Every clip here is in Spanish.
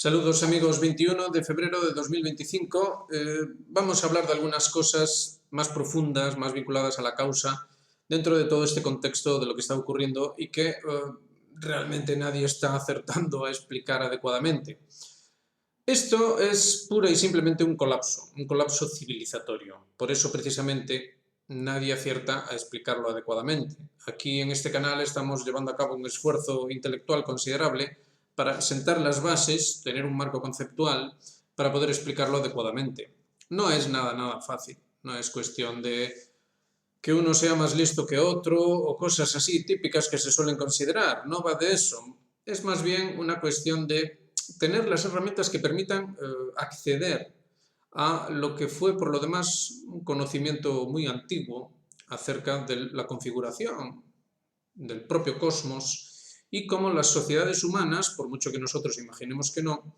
Saludos amigos, 21 de febrero de 2025. Vamos a hablar de algunas cosas más profundas, más vinculadas a la causa, dentro de todo este contexto de lo que está ocurriendo y que realmente nadie está acertando a explicar adecuadamente. Esto es pura y simplemente un colapso civilizatorio. Por eso precisamente nadie acierta a explicarlo adecuadamente. Aquí en este canal estamos llevando a cabo un esfuerzo intelectual considerable para sentar las bases, tener un marco conceptual para poder explicarlo adecuadamente. No es nada fácil, no es cuestión de que uno sea más listo que otro o cosas así típicas que se suelen considerar, no va de eso. Es más bien una cuestión de tener las herramientas que permitan acceder a lo que fue por lo demás un conocimiento muy antiguo acerca de la configuración del propio cosmos y cómo las sociedades humanas, por mucho que nosotros imaginemos que no,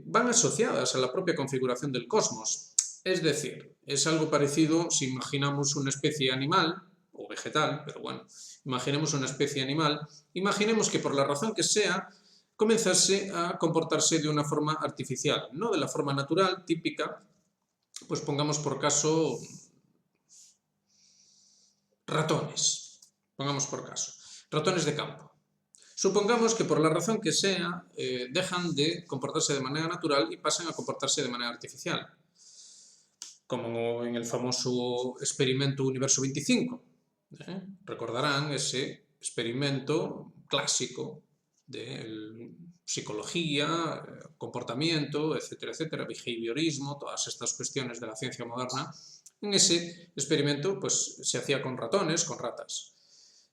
van asociadas a la propia configuración del cosmos. Es decir, es algo parecido si imaginamos una especie animal, o vegetal, pero bueno, imaginemos una especie animal, imaginemos que por la razón que sea, comenzase a comportarse de una forma artificial, no de la forma natural, típica, pues pongamos por caso ratones, ratones de campo. Supongamos que por la razón que sea dejan de comportarse de manera natural y pasan a comportarse de manera artificial, como en el famoso experimento Universo 25. Recordarán ese experimento clásico de psicología, comportamiento, etcétera, behaviorismo, todas estas cuestiones de la ciencia moderna. En ese experimento pues, se hacía con ratones, con ratas.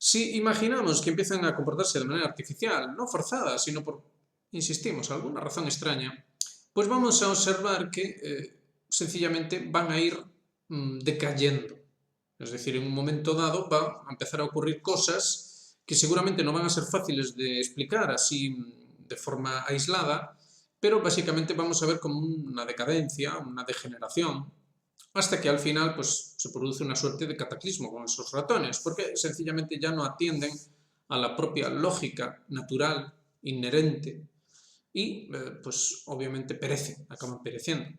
Si imaginamos que empiezan a comportarse de manera artificial, no forzada, sino por, insistimos, alguna razón extraña, pues vamos a observar que sencillamente van a ir decayendo. Es decir, en un momento dado va a empezar a ocurrir cosas que seguramente no van a ser fáciles de explicar así de forma aislada, pero básicamente vamos a ver como una decadencia, una degeneración, hasta que al final pues, se produce una suerte de cataclismo con esos ratones, porque sencillamente ya no atienden a la propia lógica natural, inherente, y pues obviamente perecen, acaban pereciendo.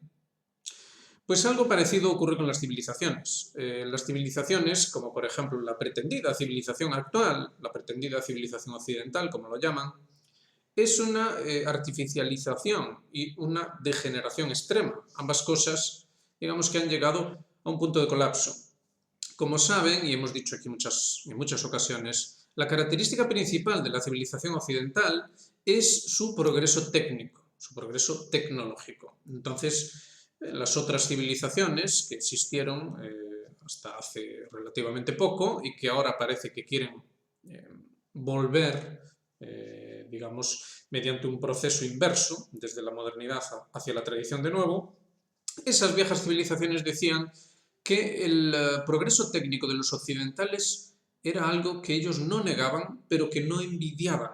Pues algo parecido ocurre con las civilizaciones. Las civilizaciones, como por ejemplo la pretendida civilización actual, la pretendida civilización occidental, como lo llaman, es una artificialización y una degeneración extrema. Ambas cosas, digamos que han llegado a un punto de colapso. Como saben, y hemos dicho aquí en muchas ocasiones, la característica principal de la civilización occidental es su progreso técnico, su progreso tecnológico. Entonces, las otras civilizaciones que existieron hasta hace relativamente poco y que ahora parece que quieren volver, digamos, mediante un proceso inverso, desde la modernidad hacia la tradición de nuevo, esas viejas civilizaciones decían que el progreso técnico de los occidentales era algo que ellos no negaban, pero que no envidiaban.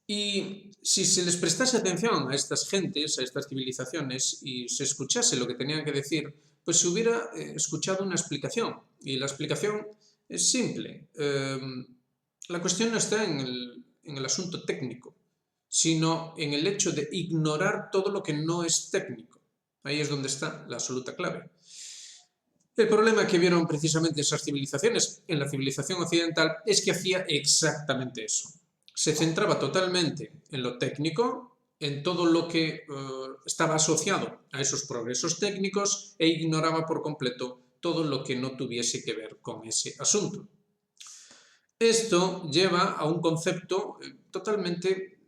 Y si se les prestase atención a estas gentes, a estas civilizaciones, y se escuchase lo que tenían que decir, pues se hubiera escuchado una explicación. Y la explicación es simple. La cuestión no está en el asunto técnico, sino en el hecho de ignorar todo lo que no es técnico. Ahí es donde está la absoluta clave. El problema que vieron precisamente esas civilizaciones en la civilización occidental es que hacía exactamente eso. Se centraba totalmente en lo técnico, en todo lo que estaba asociado a esos progresos técnicos e ignoraba por completo todo lo que no tuviese que ver con ese asunto. Esto lleva a un concepto totalmente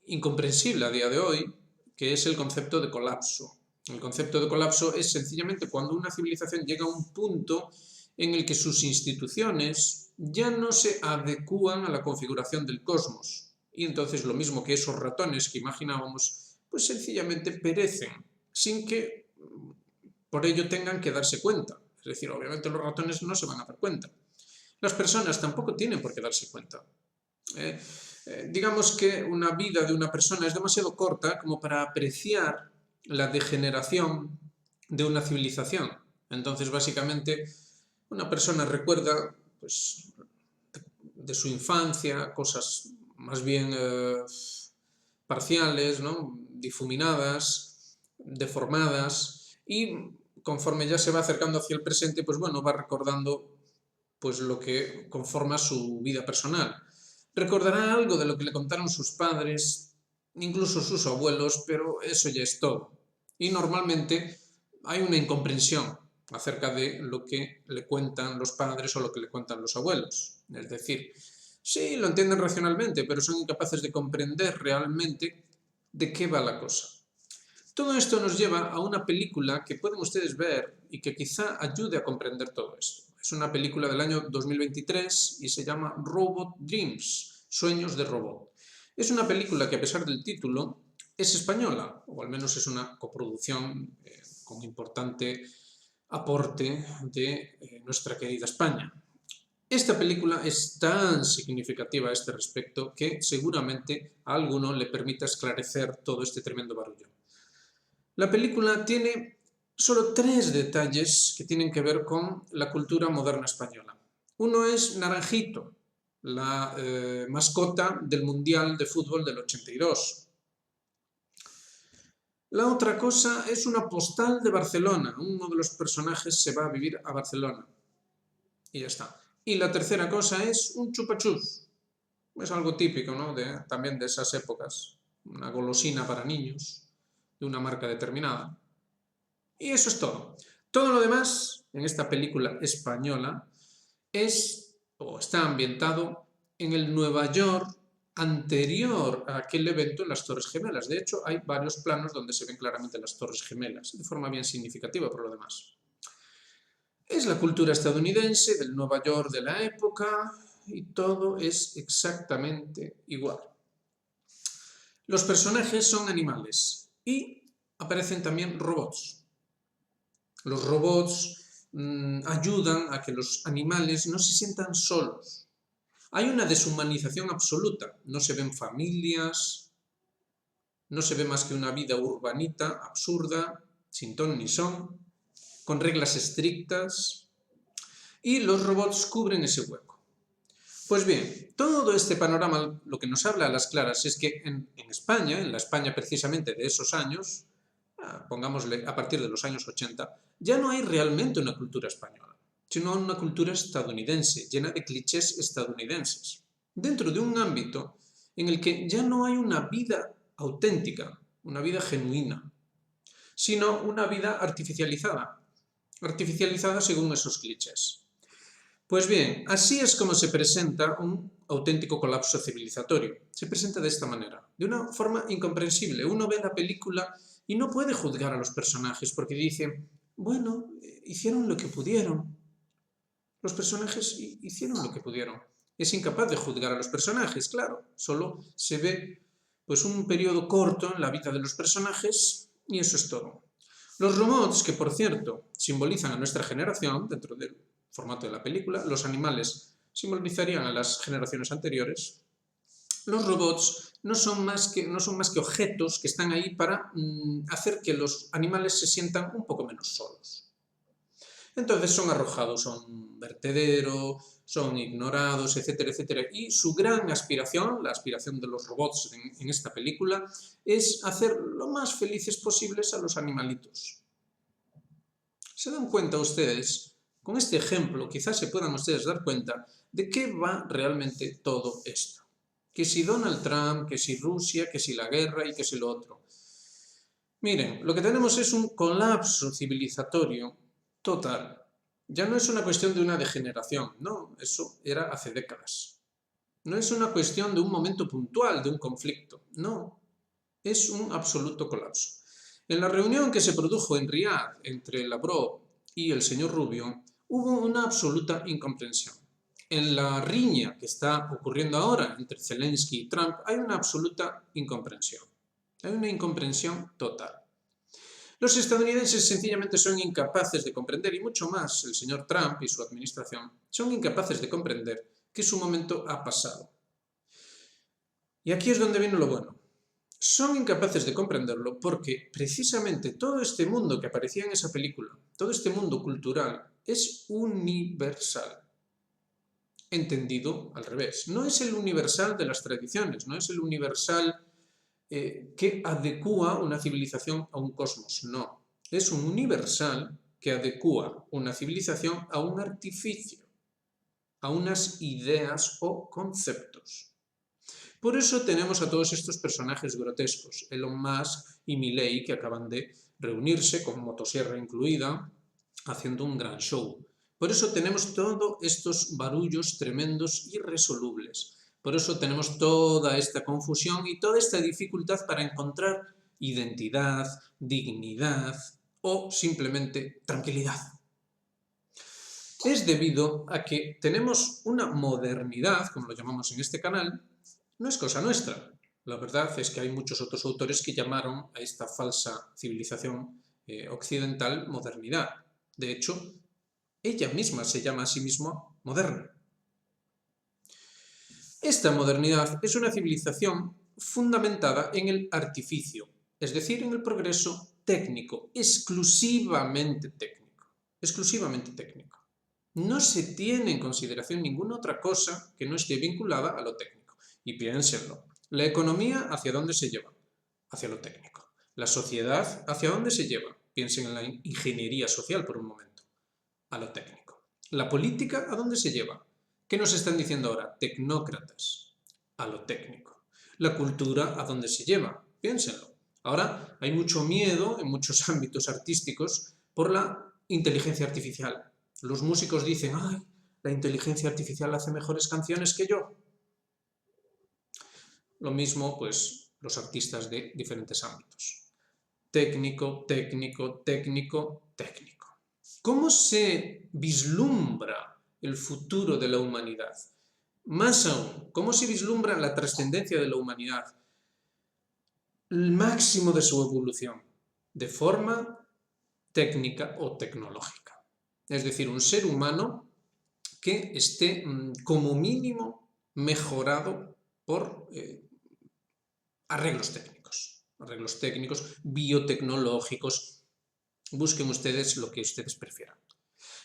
incomprensible a día de hoy, que es el concepto de colapso. El concepto de colapso es sencillamente cuando una civilización llega a un punto en el que sus instituciones ya no se adecúan a la configuración del cosmos. Y entonces lo mismo que esos ratones que imaginábamos, pues sencillamente perecen, sin que por ello tengan que darse cuenta. Es decir, obviamente los ratones no se van a dar cuenta. Las personas tampoco tienen por qué darse cuenta. Digamos que una vida de una persona es demasiado corta como para apreciar la degeneración de una civilización. Entonces, básicamente, una persona recuerda pues, de su infancia cosas más bien parciales, ¿no? Difuminadas, deformadas, y conforme ya se va acercando hacia el presente, pues bueno, va recordando pues lo que conforma su vida personal. Recordará algo de lo que le contaron sus padres, incluso sus abuelos, pero eso ya es todo. Y normalmente hay una incomprensión acerca de lo que le cuentan los padres o lo que le cuentan los abuelos. Es decir, sí, lo entienden racionalmente, pero son incapaces de comprender realmente de qué va la cosa. Todo esto nos lleva a una película que pueden ustedes ver y que quizá ayude a comprender todo esto. Es una película del año 2023 y se llama Robot Dreams, Sueños de Robot. Es una película que, a pesar del título, es española, o al menos es una coproducción con importante aporte de nuestra querida España. Esta película es tan significativa a este respecto que seguramente a alguno le permita esclarecer todo este tremendo barullo. La película tiene solo 3 detalles que tienen que ver con la cultura moderna española. Uno es Naranjito, la mascota del Mundial de Fútbol del 82. La otra cosa es una postal de Barcelona. Uno de los personajes se va a vivir a Barcelona. Y ya está. Y la tercera cosa es un chupachus. Es algo típico, ¿no? También de esas épocas. Una golosina para niños de una marca determinada. Y eso es todo. Todo lo demás en esta película española es o está ambientado en el Nueva York anterior a aquel evento en las Torres Gemelas. De hecho, hay varios planos donde se ven claramente las Torres Gemelas, de forma bien significativa por lo demás. Es la cultura estadounidense del Nueva York de la época y todo es exactamente igual. Los personajes son animales y aparecen también robots. Los robots ayudan a que los animales no se sientan solos. Hay una deshumanización absoluta. No se ven familias, no se ve más que una vida urbanita, absurda, sin ton ni son, con reglas estrictas, y los robots cubren ese hueco. Pues bien, todo este panorama lo que nos habla a las claras es que en España, en la España precisamente de esos años, pongámosle a partir de los años 80, ya no hay realmente una cultura española, sino una cultura estadounidense, llena de clichés estadounidenses, dentro de un ámbito en el que ya no hay una vida auténtica, una vida genuina, sino una vida artificializada según esos clichés. Pues bien, así es como se presenta un auténtico colapso civilizatorio. Se presenta de esta manera, de una forma incomprensible. Uno ve la película y no puede juzgar a los personajes porque dice, bueno, hicieron lo que pudieron. Los personajes hicieron lo que pudieron. Es incapaz de juzgar a los personajes, claro. Solo se ve pues un periodo corto en la vida de los personajes y eso es todo. Los robots, que por cierto simbolizan a nuestra generación dentro del formato de la película, los animales simbolizarían a las generaciones anteriores, los robots no son más que objetos que están ahí para hacer que los animales se sientan un poco menos solos. Entonces son arrojados a un vertedero, son ignorados, etcétera, etcétera. Y su gran aspiración, la aspiración de los robots en esta película, es hacer lo más felices posibles a los animalitos. ¿Se dan cuenta ustedes? Con este ejemplo quizás se puedan ustedes dar cuenta de qué va realmente todo esto. Que si Donald Trump, que si Rusia, que si la guerra y que si lo otro. Miren, lo que tenemos es un colapso civilizatorio total. Ya no es una cuestión de una degeneración, no, eso era hace décadas. No es una cuestión de un momento puntual, de un conflicto, no, es un absoluto colapso. En la reunión que se produjo en Riad entre Lavrov y el señor Rubio, hubo una absoluta incomprensión. En la riña que está ocurriendo ahora entre Zelensky y Trump hay una absoluta incomprensión. Hay una incomprensión total. Los estadounidenses sencillamente son incapaces de comprender, y mucho más el señor Trump y su administración, son incapaces de comprender que su momento ha pasado. Y aquí es donde viene lo bueno. Son incapaces de comprenderlo porque precisamente todo este mundo que aparecía en esa película, todo este mundo cultural, es universal. Entendido al revés. No es el universal de las tradiciones, no es el universal que adecúa una civilización a un cosmos, no. Es un universal que adecúa una civilización a un artificio, a unas ideas o conceptos. Por eso tenemos a todos estos personajes grotescos, Elon Musk y Milei, que acaban de reunirse, con motosierra incluida, haciendo un gran show. Por eso tenemos todos estos barullos tremendos irresolubles. Por eso tenemos toda esta confusión y toda esta dificultad para encontrar identidad, dignidad o simplemente tranquilidad. Es debido a que tenemos una modernidad, como lo llamamos en este canal, no es cosa nuestra. La verdad es que hay muchos otros autores que llamaron a esta falsa civilización occidental modernidad. De hecho, ella misma se llama a sí misma moderna. Esta modernidad es una civilización fundamentada en el artificio, es decir, en el progreso técnico, exclusivamente técnico. Exclusivamente técnico. No se tiene en consideración ninguna otra cosa que no esté vinculada a lo técnico. Y piénsenlo. La economía, ¿hacia dónde se lleva? Hacia lo técnico. La sociedad, ¿hacia dónde se lleva? Piensen en la ingeniería social por un momento. A lo técnico. La política, ¿a dónde se lleva? ¿Qué nos están diciendo ahora? Tecnócratas. A lo técnico. La cultura, ¿a dónde se lleva? Piénsenlo. Ahora hay mucho miedo en muchos ámbitos artísticos por la inteligencia artificial. Los músicos dicen, ¡ay, la inteligencia artificial hace mejores canciones que yo! Lo mismo, pues, los artistas de diferentes ámbitos. Técnico, técnico, técnico, técnico. ¿Cómo se vislumbra el futuro de la humanidad? Más aún, ¿cómo se vislumbra la trascendencia de la humanidad? El máximo de su evolución, de forma técnica o tecnológica. Es decir, un ser humano que esté como mínimo mejorado por arreglos técnicos, biotecnológicos. Busquen ustedes lo que ustedes prefieran.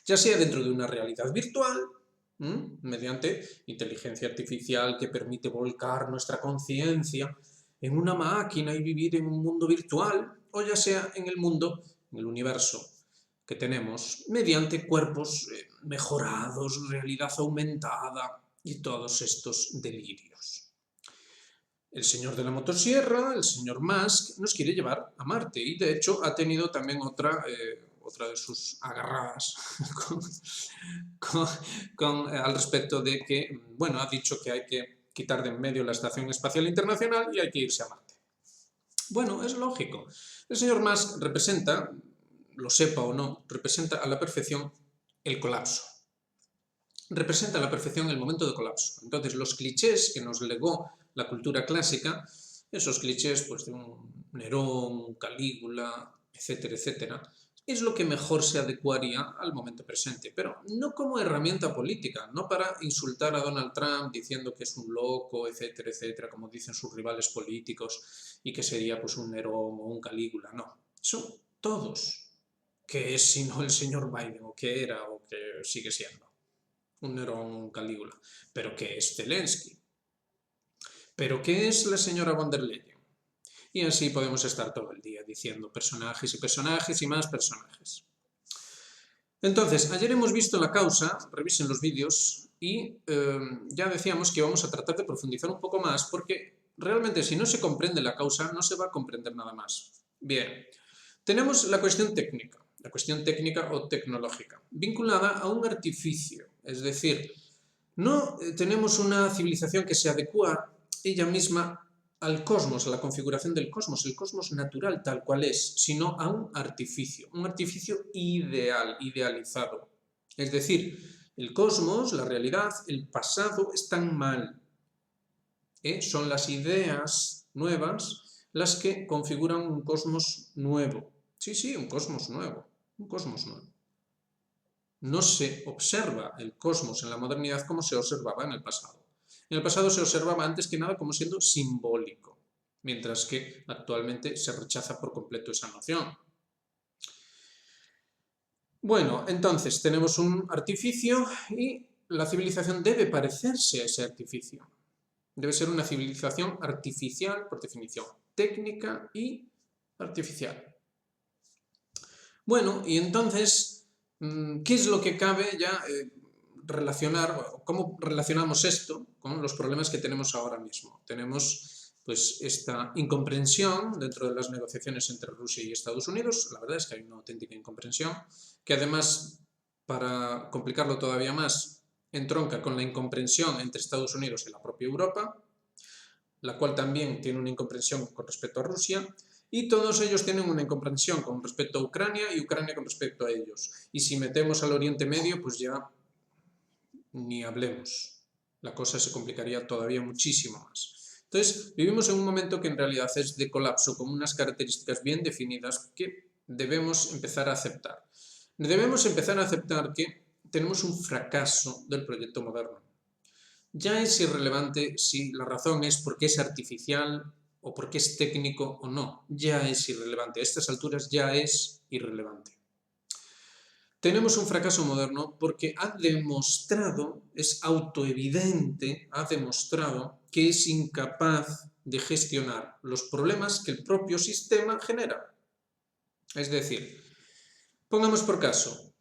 Ya sea dentro de una realidad virtual, mediante inteligencia artificial que permite volcar nuestra conciencia en una máquina y vivir en un mundo virtual, o ya sea en el mundo, en el universo que tenemos, mediante cuerpos mejorados, realidad aumentada y todos estos delirios. El señor de la motosierra, el señor Musk, nos quiere llevar a Marte y de hecho ha tenido también otra de sus agarradas al respecto de que, bueno, ha dicho que hay que quitar de en medio la Estación Espacial Internacional y hay que irse a Marte. Bueno, es lógico. El señor Musk representa, lo sepa o no, representa a la perfección el colapso. Representa a la perfección el momento de colapso. Entonces, los clichés que nos legó la cultura clásica, esos clichés pues, de un Nerón, un Calígula, etcétera, etcétera, es lo que mejor se adecuaría al momento presente, pero no como herramienta política, no para insultar a Donald Trump diciendo que es un loco, etcétera, etcétera, como dicen sus rivales políticos, y que sería pues un Nerón o un Calígula, no. Son todos. ¿Qué es sino el señor Biden, o qué era, o que sigue siendo? Un Nerón o un Calígula. ¿Pero qué es Zelensky? ¿Pero qué es la señora von der Leyen? Y así podemos estar todo el día diciendo personajes y personajes y más personajes. Entonces, ayer hemos visto la causa, revisen los vídeos, y ya decíamos que vamos a tratar de profundizar un poco más, porque realmente si no se comprende la causa, no se va a comprender nada más. Bien, tenemos la cuestión técnica o tecnológica, vinculada a un artificio, es decir, no tenemos una civilización que se adecua ella misma al cosmos, a la configuración del cosmos, el cosmos natural tal cual es, sino a un artificio ideal, idealizado. Es decir, el cosmos, la realidad, el pasado están mal. Son las ideas nuevas las que configuran un cosmos nuevo. Sí, un cosmos nuevo, un cosmos nuevo. No se observa el cosmos en la modernidad como se observaba en el pasado. En el pasado se observaba antes que nada como siendo simbólico, mientras que actualmente se rechaza por completo esa noción. Bueno, entonces tenemos un artificio y la civilización debe parecerse a ese artificio. Debe ser una civilización artificial por definición. técnica y artificial. Bueno, y entonces, ¿qué es lo que cabe ya relacionar, cómo relacionamos esto con los problemas que tenemos ahora mismo? Tenemos pues esta incomprensión dentro de las negociaciones entre Rusia y Estados Unidos. La verdad es que hay una auténtica incomprensión, que además, para complicarlo todavía más, entronca con la incomprensión entre Estados Unidos y la propia Europa, la cual también tiene una incomprensión con respecto a Rusia, y todos ellos tienen una incomprensión con respecto a Ucrania y Ucrania con respecto a ellos. Y si metemos al Oriente Medio, pues ya ni hablemos. La cosa se complicaría todavía muchísimo más. Entonces, vivimos en un momento que en realidad es de colapso, con unas características bien definidas que debemos empezar a aceptar. Debemos empezar a aceptar que tenemos un fracaso del proyecto moderno. Ya es irrelevante si la razón es porque es artificial o porque es técnico o no. Ya es irrelevante. A estas alturas ya es irrelevante. Tenemos un fracaso moderno porque ha demostrado, es autoevidente, ha demostrado que es incapaz de gestionar los problemas que el propio sistema genera. Es decir, pongamos por caso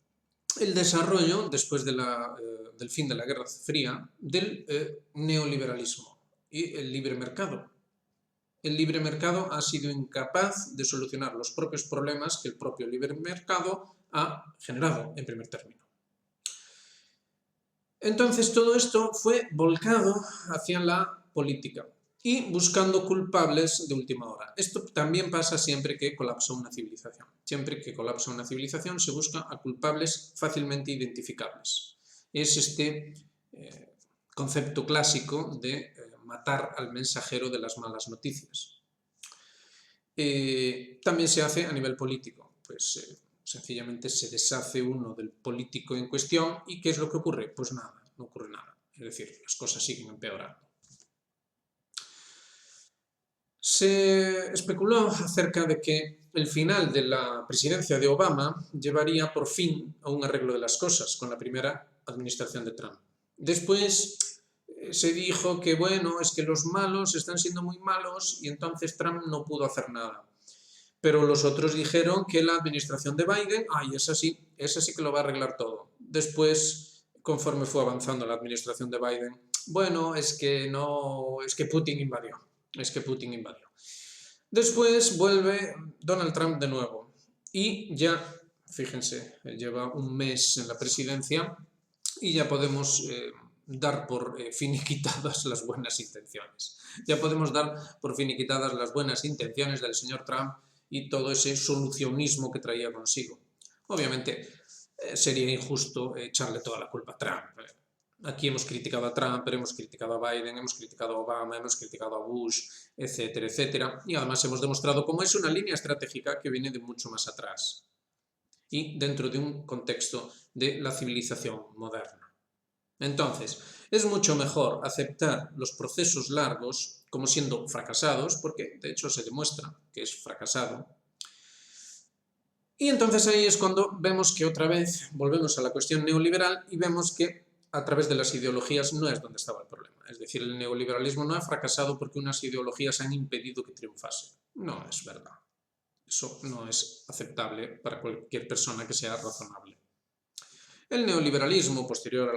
el desarrollo, después del fin de la Guerra Fría, del neoliberalismo y el libre mercado. El libre mercado ha sido incapaz de solucionar los propios problemas que el propio libre mercado ha generado en primer término. Entonces todo esto fue volcado hacia la política y buscando culpables de última hora. Esto también pasa siempre que colapsa una civilización. Siempre que colapsa una civilización se busca a culpables fácilmente identificables. Es este concepto clásico de matar al mensajero de las malas noticias. También se hace a nivel político, pues sencillamente se deshace uno del político en cuestión y ¿qué es lo que ocurre? Pues nada, no ocurre nada, es decir, las cosas siguen empeorando. Se especuló acerca de que el final de la presidencia de Obama llevaría por fin a un arreglo de las cosas con la primera administración de Trump. Después se dijo que, bueno, es que los malos están siendo muy malos y entonces Trump no pudo hacer nada. Pero los otros dijeron que la administración de Biden, esa sí que lo va a arreglar todo. Después, conforme fue avanzando la administración de Biden, bueno, es que Putin invadió. Después vuelve Donald Trump de nuevo. Y ya, fíjense, él lleva un mes en la presidencia y ya podemos dar por finiquitadas las buenas intenciones. Ya podemos dar por finiquitadas las buenas intenciones del señor Trump y todo ese solucionismo que traía consigo. Obviamente sería injusto echarle toda la culpa a Trump. Aquí hemos criticado a Trump, pero hemos criticado a Biden, hemos criticado a Obama, hemos criticado a Bush, etcétera, etcétera. Y además hemos demostrado cómo es una línea estratégica que viene de mucho más atrás y dentro de un contexto de la civilización moderna. Entonces, es mucho mejor aceptar los procesos largos como siendo fracasados, porque de hecho se demuestra que es fracasado. Y entonces ahí es cuando vemos que otra vez volvemos a la cuestión neoliberal y vemos que a través de las ideologías no es donde estaba el problema. Es decir, el neoliberalismo no ha fracasado porque unas ideologías han impedido que triunfase. No es verdad. Eso no es aceptable para cualquier persona que sea razonable. El neoliberalismo, posterior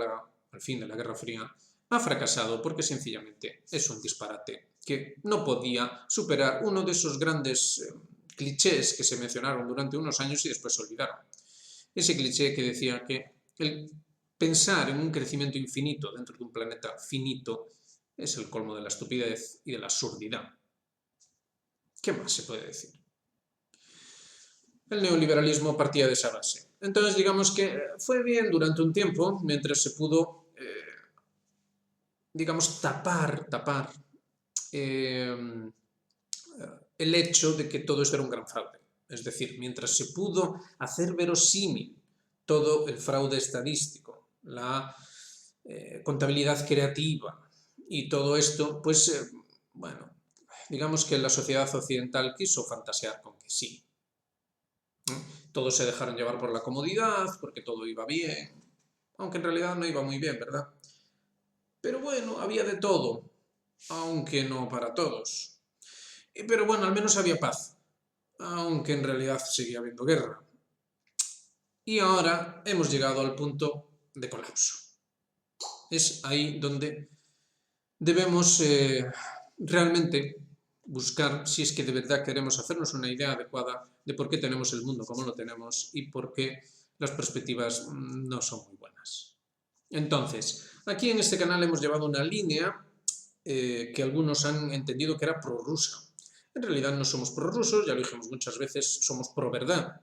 al fin de la Guerra Fría, ha fracasado porque sencillamente es un disparate que no podía superar uno de esos grandes clichés que se mencionaron durante unos años y después se olvidaron. Ese cliché que decía que el pensar en un crecimiento infinito dentro de un planeta finito es el colmo de la estupidez y de la absurdidad. ¿Qué más se puede decir? El neoliberalismo partía de esa base. Entonces, digamos que fue bien durante un tiempo, mientras se pudo, tapar el hecho de que todo esto era un gran fraude. Es decir, mientras se pudo hacer verosímil todo el fraude estadístico, la contabilidad creativa y todo esto, pues, bueno, digamos que la sociedad occidental quiso fantasear con que sí. Todos se dejaron llevar por la comodidad, porque todo iba bien, aunque en realidad no iba muy bien, ¿verdad? Pero bueno, había de todo, aunque no para todos. Pero bueno, al menos había paz, aunque en realidad seguía habiendo guerra. Y ahora hemos llegado al punto de colapso. Es ahí donde debemos realmente buscar si es que de verdad queremos hacernos una idea adecuada de por qué tenemos el mundo como lo tenemos y por qué las perspectivas no son muy buenas. Entonces, aquí en este canal hemos llevado una línea que algunos han entendido que era prorrusa. En realidad no somos prorrusos, ya lo dijimos muchas veces, somos pro-verdad.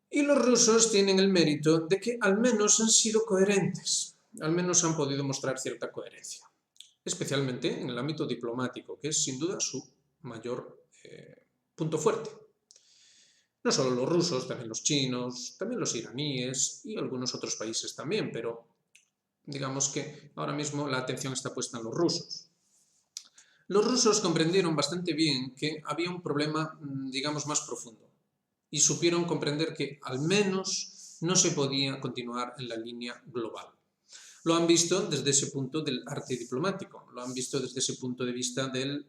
Y los rusos tienen el mérito de que al menos han sido coherentes, al menos han podido mostrar cierta coherencia, especialmente en el ámbito diplomático, que es sin duda su mayor punto fuerte. No solo los rusos, también los chinos, también los iraníes y algunos otros países también, pero digamos que ahora mismo la atención está puesta en los rusos. Los rusos comprendieron bastante bien que había un problema, digamos, más profundo y supieron comprender que al menos no se podía continuar en la línea global. Lo han visto desde ese punto del arte diplomático, lo han visto desde ese punto de vista del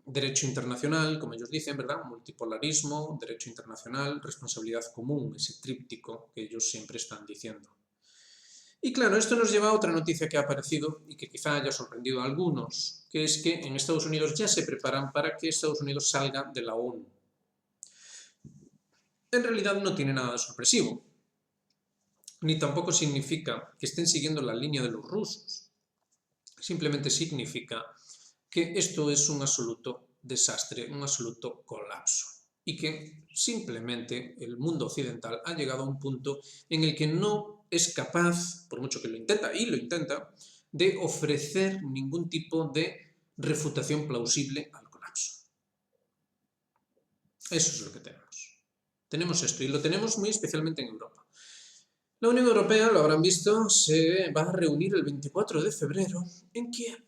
derecho internacional, como ellos dicen, ¿verdad? Multipolarismo, derecho internacional, responsabilidad común, ese tríptico que ellos siempre están diciendo. Y claro, esto nos lleva a otra noticia que ha aparecido y que quizá haya sorprendido a algunos, que es que en Estados Unidos ya se preparan para que Estados Unidos salga de la ONU. En realidad no tiene nada de sorpresivo, ni tampoco significa que estén siguiendo la línea de los rusos. Simplemente significa que esto es un absoluto desastre, un absoluto colapso. Y que simplemente el mundo occidental ha llegado a un punto en el que no es capaz, por mucho que lo intenta, y lo intenta, de ofrecer ningún tipo de refutación plausible al colapso. Eso es lo que tenemos. Tenemos esto, y lo tenemos muy especialmente en Europa. La Unión Europea, lo habrán visto, se va a reunir el 24 de febrero en Kiev.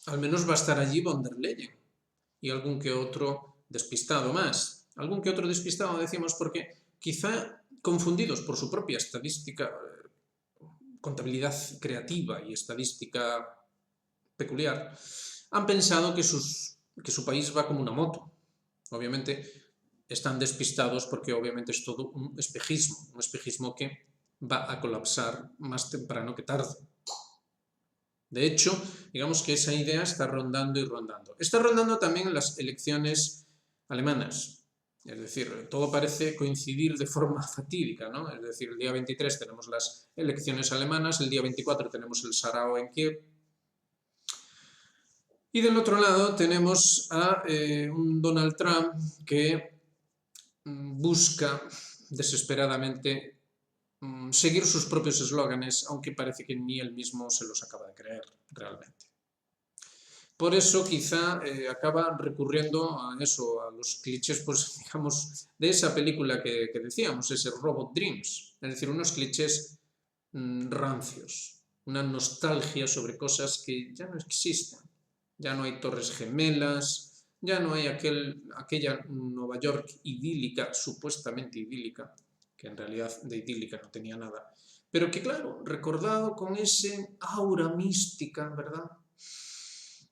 Al menos va a estar allí von der Leyen y algún que otro despistado más. Algún que otro despistado decimos porque quizá confundidos por su propia estadística, contabilidad creativa y estadística peculiar, han pensado que su país va como una moto. Obviamente están despistados porque obviamente es todo un espejismo que va a colapsar más temprano que tarde. De hecho, digamos que esa idea está rondando y rondando. Está rondando también en las elecciones alemanas. Es decir, todo parece coincidir de forma fatídica, ¿no? Es decir, el día 23 tenemos las elecciones alemanas, el día 24 tenemos el Sarao en Kiev. Y del otro lado tenemos a un Donald Trump que busca desesperadamente seguir sus propios eslóganes, aunque parece que ni él mismo se los acaba de creer realmente. Por eso quizá acaba recurriendo a eso, a los clichés, pues digamos, de esa película que decíamos, ese Robot Dreams, es decir, unos clichés rancios, una nostalgia sobre cosas que ya no existen. Ya no hay torres gemelas, ya no hay aquella Nueva York idílica, supuestamente idílica, que en realidad de idílica no tenía nada, pero que claro, recordado con ese aura mística, ¿verdad?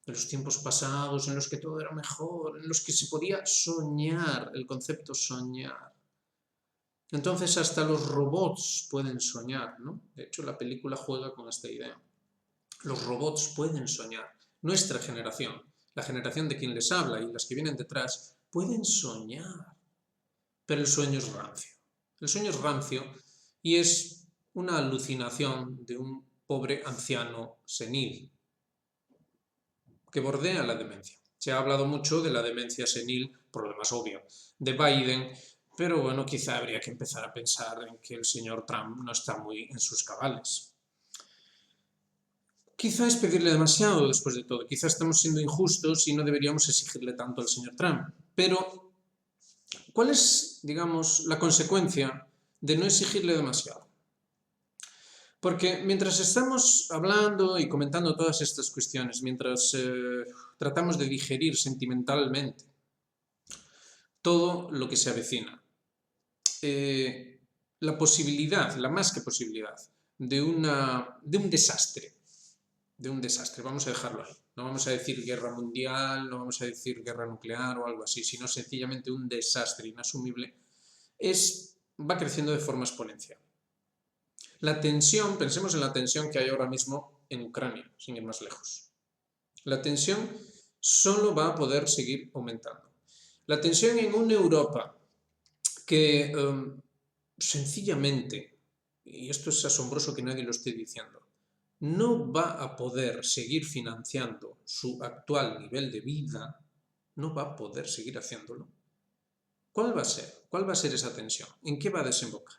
De los tiempos pasados, en los que todo era mejor, en los que se podía soñar, el concepto soñar. Entonces hasta los robots pueden soñar, ¿no? De hecho, la película juega con esta idea. Los robots pueden soñar. Nuestra generación, la generación de quien les habla y las que vienen detrás, pueden soñar. Pero el sueño es rancio. El sueño es rancio y es una alucinación de un pobre anciano senil que bordea la demencia. Se ha hablado mucho de la demencia senil, por lo demás obvio, de Biden, pero bueno, quizá habría que empezar a pensar en que el señor Trump no está muy en sus cabales. Quizá es pedirle demasiado después de todo, quizá estamos siendo injustos y no deberíamos exigirle tanto al señor Trump, pero ¿cuál es, digamos, la consecuencia de no exigirle demasiado? Porque mientras estamos hablando y comentando todas estas cuestiones, mientras tratamos de digerir sentimentalmente todo lo que se avecina, la posibilidad, la más que posibilidad, de un desastre, vamos a dejarlo ahí, No vamos a decir guerra mundial, no vamos a decir guerra nuclear o algo así, sino sencillamente un desastre inasumible, va creciendo de forma exponencial. La tensión, pensemos en la tensión que hay ahora mismo en Ucrania, sin ir más lejos. La tensión solo va a poder seguir aumentando. La tensión en una Europa que sencillamente, y esto es asombroso que nadie lo esté diciendo, no va a poder seguir financiando su actual nivel de vida, no va a poder seguir haciéndolo. ¿Cuál va a ser? ¿Cuál va a ser esa tensión? ¿En qué va a desembocar?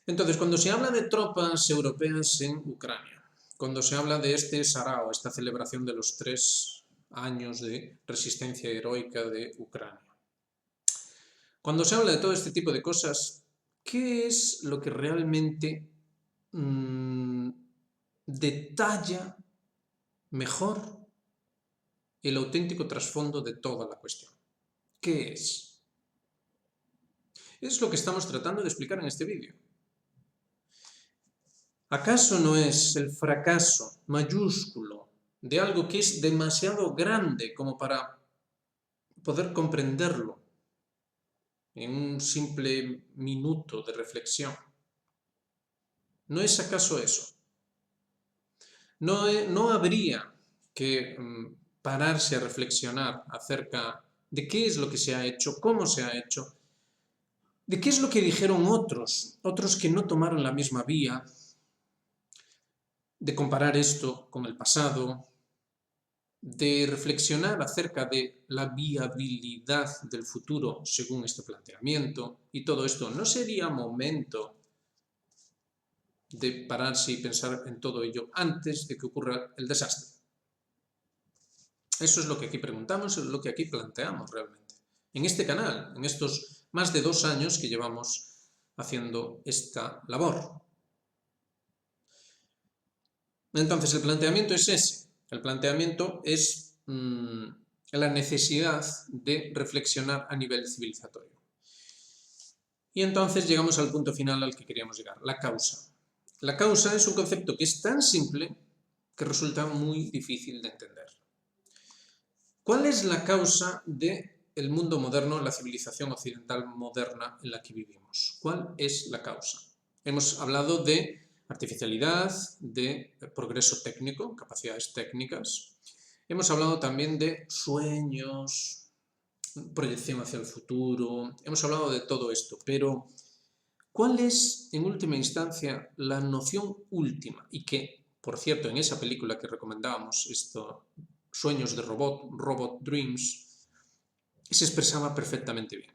Entonces, cuando se habla de tropas europeas en Ucrania, cuando se habla de este Sarao, esta celebración de los 3 años de resistencia heroica de Ucrania, cuando se habla de todo este tipo de cosas, ¿qué es lo que realmente detalla mejor el auténtico trasfondo de toda la cuestión? ¿Qué es? Es lo que estamos tratando de explicar en este vídeo. ¿Acaso no es el fracaso mayúsculo de algo que es demasiado grande como para poder comprenderlo en un simple minuto de reflexión? ¿No es acaso eso? No habría que pararse a reflexionar acerca de qué es lo que se ha hecho, cómo se ha hecho, de qué es lo que dijeron otros que no tomaron la misma vía, de comparar esto con el pasado, de reflexionar acerca de la viabilidad del futuro según este planteamiento y todo esto. ¿No sería momento de pararse y pensar en todo ello antes de que ocurra el desastre? Eso es lo que aquí preguntamos, es lo que aquí planteamos realmente. En este canal, en estos más de 2 años que llevamos haciendo esta labor. Entonces, el planteamiento es ese. El planteamiento es la necesidad de reflexionar a nivel civilizatorio. Y entonces llegamos al punto final al que queríamos llegar, la causa. La causa es un concepto que es tan simple que resulta muy difícil de entender. ¿Cuál es la causa del mundo moderno, la civilización occidental moderna en la que vivimos? ¿Cuál es la causa? Hemos hablado de artificialidad, de progreso técnico, capacidades técnicas. Hemos hablado también de sueños, proyección hacia el futuro. Hemos hablado de todo esto, pero ¿cuál es, en última instancia, la noción última? Y que, por cierto, en esa película que recomendábamos, Sueños de Robot Dreams, se expresaba perfectamente bien.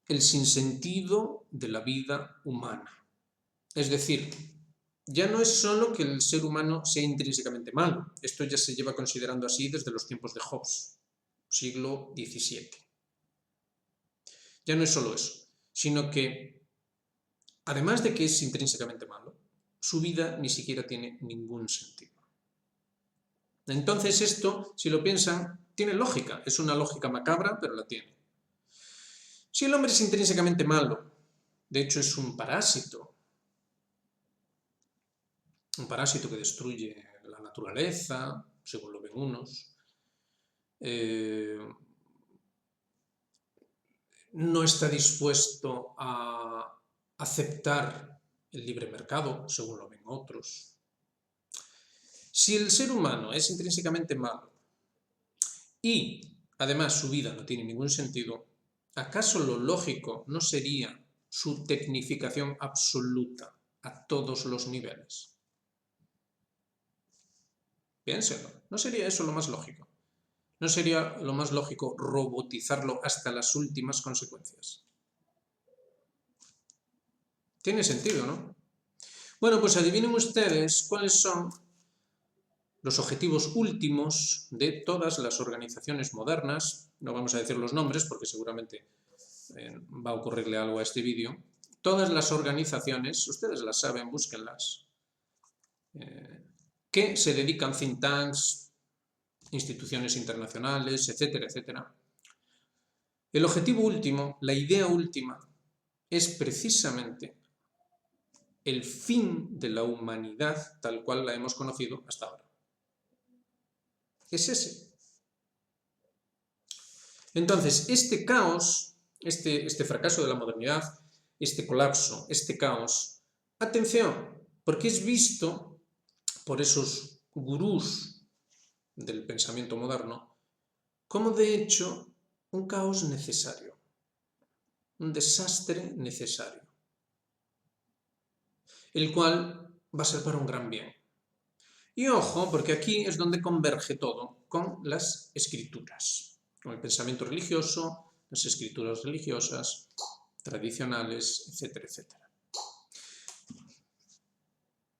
El sinsentido de la vida humana. Es decir, ya no es solo que el ser humano sea intrínsecamente malo. Esto ya se lleva considerando así desde los tiempos de Hobbes, siglo XVII. Ya no es solo eso, sino que, además de que es intrínsecamente malo, su vida ni siquiera tiene ningún sentido. Entonces esto, si lo piensan, tiene lógica. Es una lógica macabra, pero la tiene. Si el hombre es intrínsecamente malo, de hecho es un parásito que destruye la naturaleza, según lo ven unos, no está dispuesto a aceptar el libre mercado, según lo ven otros. Si el ser humano es intrínsecamente malo y además su vida no tiene ningún sentido, ¿acaso lo lógico no sería su tecnificación absoluta a todos los niveles? Piénsenlo, ¿no sería eso lo más lógico? ¿No sería lo más lógico robotizarlo hasta las últimas consecuencias? Tiene sentido, ¿no? Bueno, pues adivinen ustedes cuáles son los objetivos últimos de todas las organizaciones modernas. No vamos a decir los nombres porque seguramente va a ocurrirle algo a este vídeo. Todas las organizaciones, ustedes las saben, búsquenlas, que se dedican, think tanks, instituciones internacionales, etcétera, etcétera. El objetivo último, la idea última, es precisamente el fin de la humanidad tal cual la hemos conocido hasta ahora. Es ese. Entonces, este caos, este fracaso de la modernidad, este colapso, este caos, atención, porque es visto por esos gurús del pensamiento moderno como de hecho un caos necesario, un desastre necesario, el cual va a ser para un gran bien. Y ojo, porque aquí es donde converge todo con las escrituras, con el pensamiento religioso, las escrituras religiosas, tradicionales, etcétera, etcétera.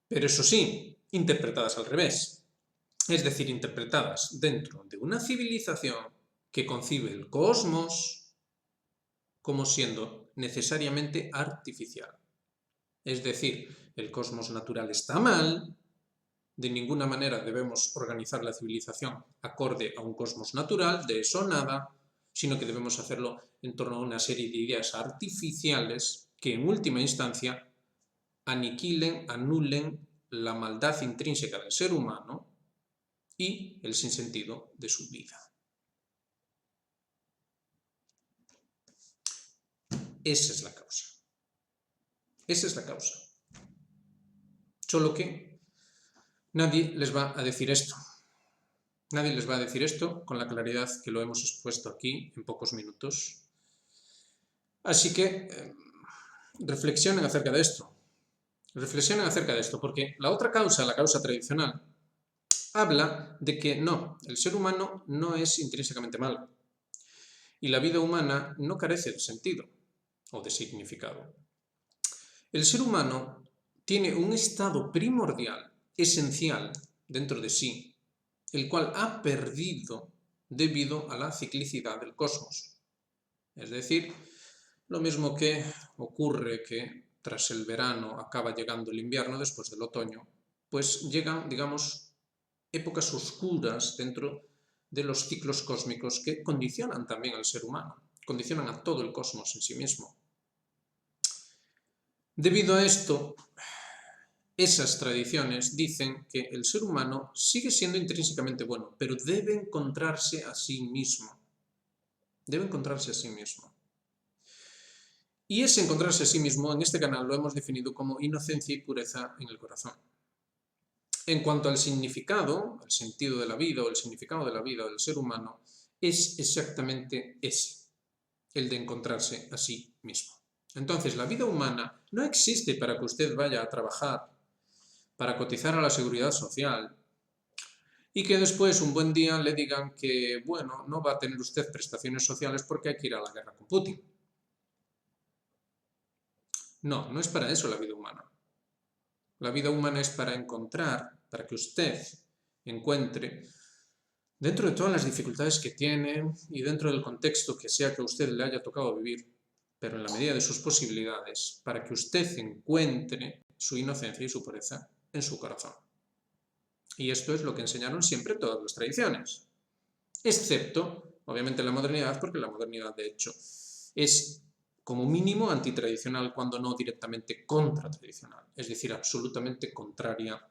Pero eso sí, interpretadas al revés, es decir, interpretadas dentro de una civilización que concibe el cosmos como siendo necesariamente artificial. Es decir, el cosmos natural está mal, de ninguna manera debemos organizar la civilización acorde a un cosmos natural, de eso nada, sino que debemos hacerlo en torno a una serie de ideas artificiales que en última instancia aniquilen, anulen la maldad intrínseca del ser humano y el sinsentido de su vida. Esa es la causa. Esa es la causa. Solo que nadie les va a decir esto. Nadie les va a decir esto con la claridad que lo hemos expuesto aquí en pocos minutos. Así que reflexionen acerca de esto. Reflexionen acerca de esto, porque la otra causa, la causa tradicional, habla de que no, el ser humano no es intrínsecamente malo. Y la vida humana no carece de sentido o de significado. El ser humano tiene un estado primordial, esencial, dentro de sí, el cual ha perdido debido a la ciclicidad del cosmos. Es decir, lo mismo que ocurre que tras el verano acaba llegando el invierno después del otoño, pues llegan, digamos, épocas oscuras dentro de los ciclos cósmicos que condicionan también al ser humano, condicionan a todo el cosmos en sí mismo. Debido a esto, esas tradiciones dicen que el ser humano sigue siendo intrínsecamente bueno, pero debe encontrarse a sí mismo. Debe encontrarse a sí mismo. Y ese encontrarse a sí mismo, en este canal lo hemos definido como inocencia y pureza en el corazón. En cuanto al significado, el sentido de la vida o el significado de la vida del ser humano, es exactamente ese, el de encontrarse a sí mismo. Entonces, la vida humana no existe para que usted vaya a trabajar, para cotizar a la seguridad social y que después un buen día le digan que, bueno, no va a tener usted prestaciones sociales porque hay que ir a la guerra con Putin. No, no es para eso la vida humana. La vida humana es para encontrar, para que usted encuentre, dentro de todas las dificultades que tiene y dentro del contexto que sea que a usted le haya tocado vivir, pero en la medida de sus posibilidades, para que usted encuentre su inocencia y su pureza en su corazón. Y esto es lo que enseñaron siempre todas las tradiciones, excepto, obviamente, la modernidad, porque la modernidad, de hecho, es como mínimo antitradicional, cuando no directamente contratradicional, es decir, absolutamente contraria,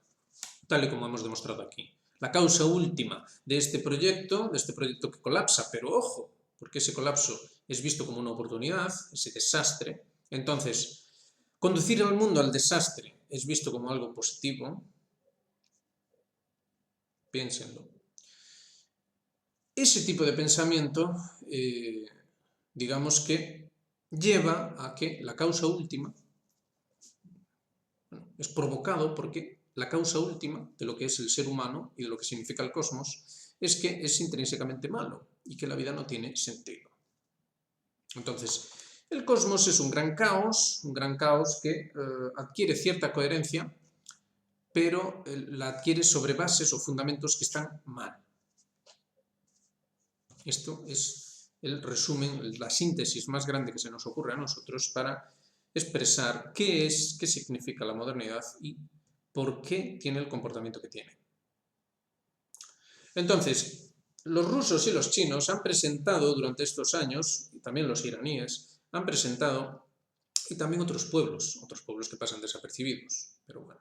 tal y como hemos demostrado aquí. La causa última de este proyecto que colapsa, pero ojo, porque ese colapso es visto como una oportunidad, ese desastre. Entonces, conducir al mundo al desastre es visto como algo positivo. Piénsenlo. Ese tipo de pensamiento, digamos que lleva a que la causa última, es provocado porque la causa última de lo que es el ser humano y de lo que significa el cosmos es que es intrínsecamente malo y que la vida no tiene sentido. Entonces, el cosmos es un gran caos que adquiere cierta coherencia, pero la adquiere sobre bases o fundamentos que están mal. Esto es el resumen, la síntesis más grande que se nos ocurre a nosotros para expresar qué es, qué significa la modernidad y por qué tiene el comportamiento que tiene. Entonces, los rusos y los chinos han presentado durante estos años, y también los iraníes, han presentado y también otros pueblos que pasan desapercibidos, pero bueno.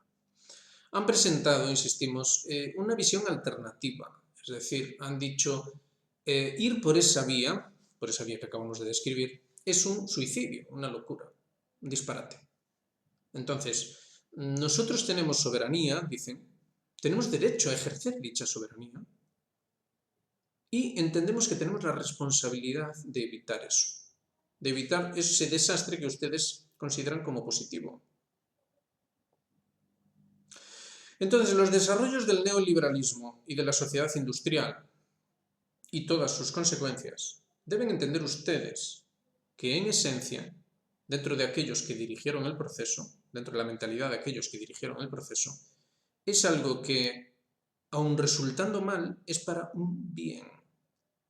Han presentado, insistimos, una visión alternativa, es decir, han dicho ir por esa vía que acabamos de describir, es un suicidio, una locura, un disparate. Entonces, nosotros tenemos soberanía, dicen, tenemos derecho a ejercer dicha soberanía y entendemos que tenemos la responsabilidad de evitar eso, de evitar ese desastre que ustedes consideran como positivo. Entonces, los desarrollos del neoliberalismo y de la sociedad industrial y todas sus consecuencias, deben entender ustedes que en esencia, dentro de aquellos que dirigieron el proceso, dentro de la mentalidad de aquellos que dirigieron el proceso, es algo que, aun resultando mal, es para un bien,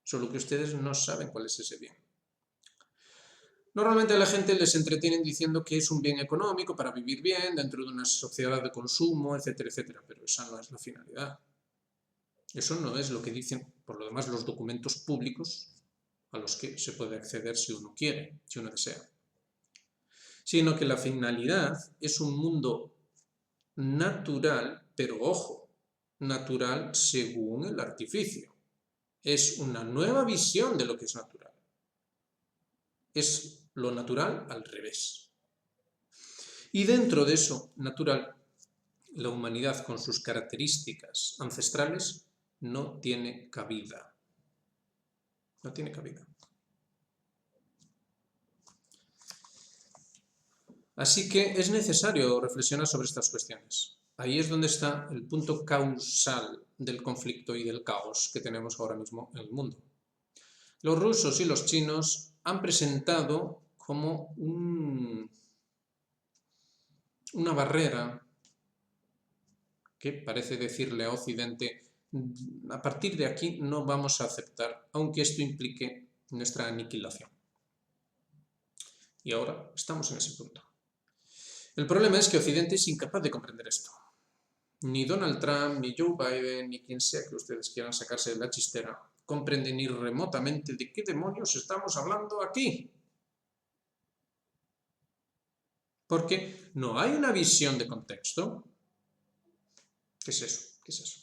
solo que ustedes no saben cuál es ese bien. Normalmente a la gente les entretienen diciendo que es un bien económico para vivir bien dentro de una sociedad de consumo, etcétera, etcétera, pero esa no es la finalidad. Eso no es lo que dicen, por lo demás, los documentos públicos a los que se puede acceder si uno quiere, si uno desea. Sino que la finalidad es un mundo natural, pero ojo, natural según el artificio. Es una nueva visión de lo que es natural. Es lo natural al revés. Y dentro de eso natural, la humanidad con sus características ancestrales no tiene cabida. No tiene cabida. Así que es necesario reflexionar sobre estas cuestiones. Ahí es donde está el punto causal del conflicto y del caos que tenemos ahora mismo en el mundo. Los rusos y los chinos han presentado como una barrera que parece decirle a Occidente, a partir de aquí no vamos a aceptar, aunque esto implique nuestra aniquilación. Y ahora estamos en ese punto. El problema es que Occidente es incapaz de comprender esto. Ni Donald Trump, ni Joe Biden, ni quien sea que ustedes quieran sacarse de la chistera, comprenden ni remotamente de qué demonios estamos hablando aquí. Porque no hay una visión de contexto. ¿Qué es eso? ¿Qué es eso?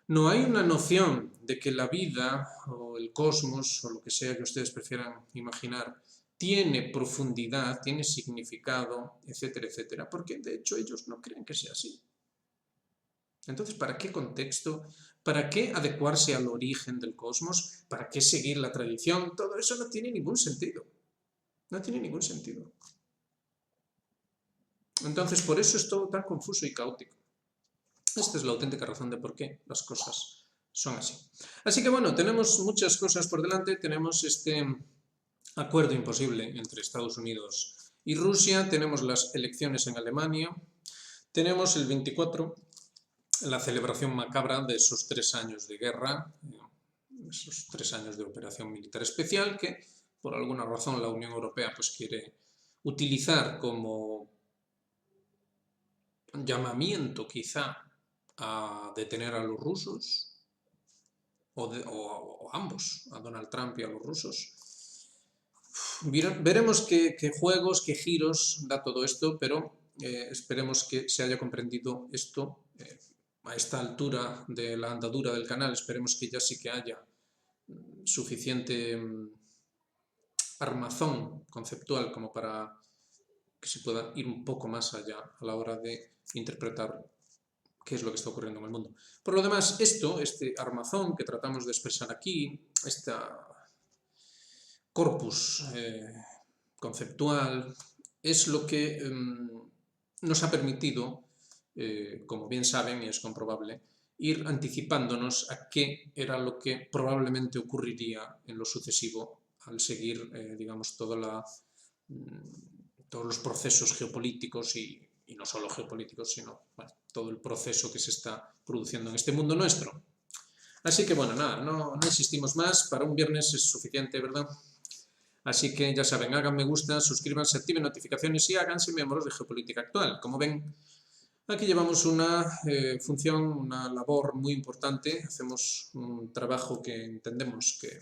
No hay una noción de que la vida o el cosmos o lo que sea que ustedes prefieran imaginar tiene profundidad, tiene significado, etcétera, etcétera, porque de hecho ellos no creen que sea así. Entonces, ¿para qué contexto? ¿Para qué adecuarse al origen del cosmos? ¿Para qué seguir la tradición? Todo eso no tiene ningún sentido. No tiene ningún sentido. Entonces, por eso es todo tan confuso y caótico. Esta es la auténtica razón de por qué las cosas son así. Así que bueno, tenemos muchas cosas por delante. Tenemos este acuerdo imposible entre Estados Unidos y Rusia. Tenemos las elecciones en Alemania. Tenemos el 24, la celebración macabra de esos 3 años de guerra, esos 3 años de operación militar especial que por alguna razón la Unión Europea pues quiere utilizar como llamamiento quizá a detener a los rusos o ambos, a Donald Trump y a los rusos. Veremos qué juegos, qué giros da todo esto, pero esperemos que se haya comprendido esto a esta altura de la andadura del canal. Esperemos que ya sí que haya suficiente armazón conceptual como para que se pueda ir un poco más allá a la hora de interpretar qué es lo que está ocurriendo en el mundo. Por lo demás, este armazón que tratamos de expresar aquí, este corpus conceptual, es lo que nos ha permitido, como bien saben y es comprobable, ir anticipándonos a qué era lo que probablemente ocurriría en lo sucesivo al seguir, digamos, todos los procesos geopolíticos y no solo geopolíticos, sino bueno, todo el proceso que se está produciendo en este mundo nuestro. Así que bueno, nada, no insistimos más, para un viernes es suficiente, ¿verdad? Así que ya saben, hagan me gusta, suscríbanse, activen notificaciones y háganse miembros de Geopolítica Actual. Como ven, aquí llevamos una función, una labor muy importante, hacemos un trabajo que entendemos que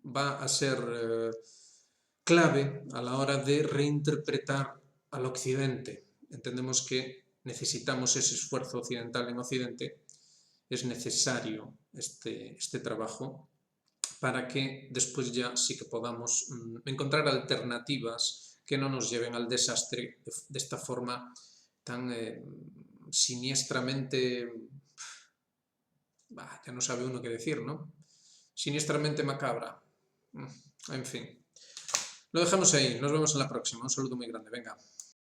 va a ser clave a la hora de reinterpretar al Occidente. Entendemos que necesitamos ese esfuerzo occidental en Occidente, es necesario este trabajo para que después ya sí que podamos encontrar alternativas que no nos lleven al desastre de esta forma tan siniestramente, ya no sabe uno qué decir, ¿no? Siniestramente macabra. En fin. Lo dejamos ahí, nos vemos en la próxima. Un saludo muy grande, venga.